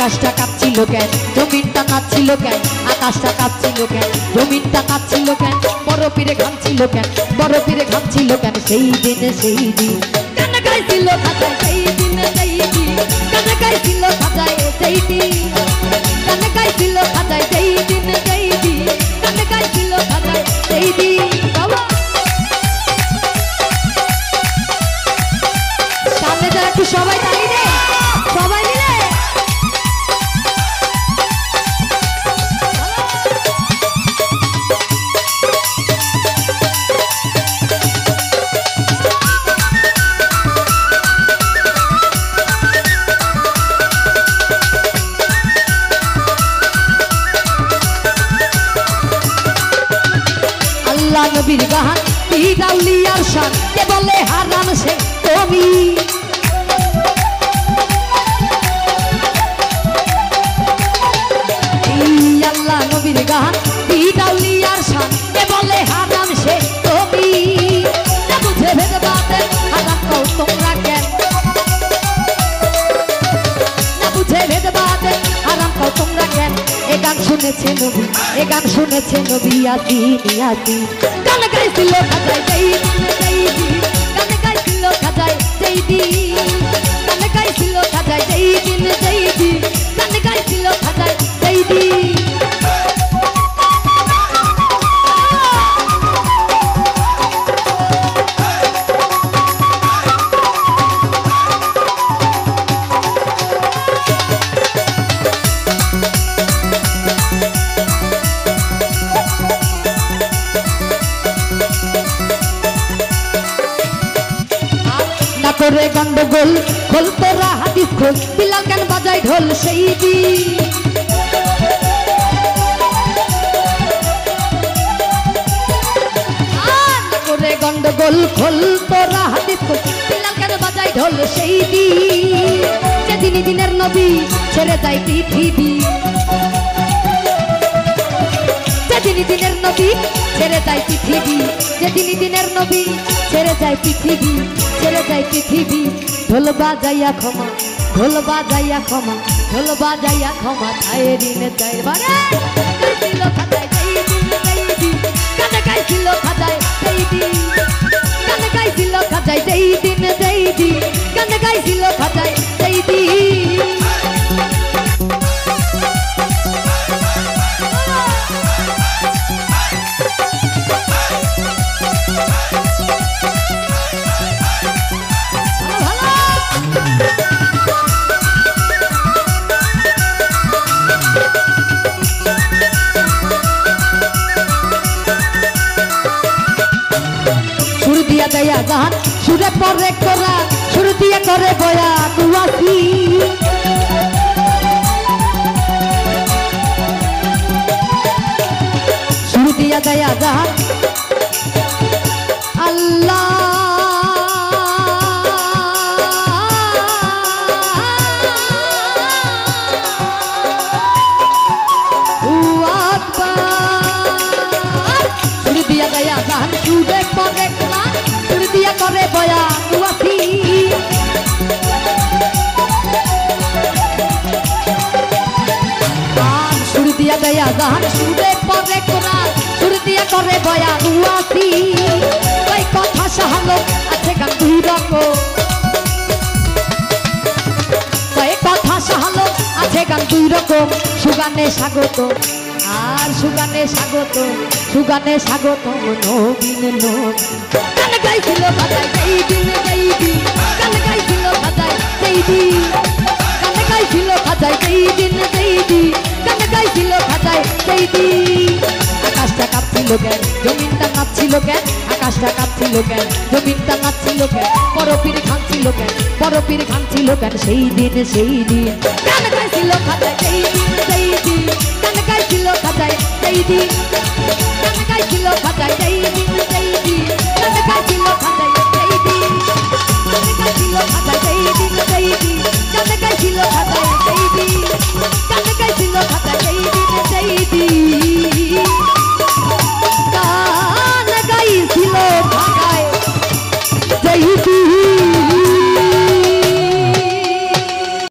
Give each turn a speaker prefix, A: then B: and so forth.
A: আকাশটা কাঁপছিল কেন জমিনটা কাঁপছিল কেন আকাশটা কাঁপছিল কেন জমিনটা কাঁপছিল কেন বরফিরে ঘামছিল কেন বরফিরে ঘামছিল কেন সেই দিন গান গাইছিল খাজায় সেই দিন গান গাইছিল খাজায় সেই দিন গান গাইছিল খাজায় সেই দিন গান গাইছিল খাজায় সেই দিন বাবা সামনে যারা একটু সবাই তালি দে সবাই মিলে আল্লাহ নবীর গান পীর আউলিয়ার শান কে বলে হারাম সে তুমি আল্লাহ নবীর গান পীর আউলিয়ার শান কে বলে হারাম সে তুমি না বুঝে ভেদ বাতে হারাম কও তোমরা কেন না বুঝে ভেদ বাতে হারাম কও তোমরা কেন এ গান শুনেছে নবী এ গান শুনেছে নবী ইয়াসিন গান গাইছিল খাজায় সেই দিন গান গাইছিল খাজায় সেই দিন গান গাইছিল খাজায় সেই দিন গান গাইছিল খাজায় সেই দিন করে গন্ডগোল খোল তোরা হাদিস খোল বিলাল গান বাজায় ঢোল সেই দিন করে গন্ডগোল খোল তোরা হাদিস খোল বিলাল গান বাজায় ঢোল সেই দিন যেদিন দিনের নবী ছেড়ে যায় পৃথিবী যেদিন দিনের নবী ছেড়ে যায় পৃথিবী যেদিন দিনের নবী ছেড়ে যায় পৃথিবী ছেড়ে যায় পৃথিবী ঢোল বাজাইয়া ক্ষমা ঢোল বাজাইয়া ক্ষমা ঢোল বাজাইয়া ক্ষমা চায় ঋণে চাই বারে গাইছিল খাজায় সেই দিন গান গাইছিল খাজায় সেই দিন গান গাইছিল খাজায় সেই দিন গান গাইছিল খাজায় সেই দিন দয়া গান সুরে পরে করা সুর দিয়ে করে বয়া দুয়াসি সুর দিয়া দয়া গান আল্লাহ সুর দিয়া দয়া গান সুরে পরে করা দিয়া করে বয়া দুয়াসি গান সুর দিয়া দয়া গান সুরে পরে কোরা সুর দিয়া করে বয়া দুয়াসি ওই কথা সাহালো আছে গান দুই রকম ওই কথা সাহালো আছে গান দুই রকম সুগানে স্বাগত আর সুগানে স্বাগত নবীন গান গাইছিল খাজায় সেই দিন গান গাইছিল খাজায় সেই দিন গান গাইছিল খাজায় সেই দিন গান গাইছিল খাজায় সেই দিন আকাশটা কাঁপছিল কেন জমিনটা কাঁপছিল কেন আকাশটা কাঁপছিল কেন জমিনটা কাঁপছিল কেন বরফির ঘামছিল কেন সেই দিন গান গাইছিল খাজায় সেই দিন গান গাইছিল খাজায় সেই দিন গান গাইছিল খাজায় সেই দিন গান গাইছিল খাজায় সেই দিন গান গাইছিল খাজায়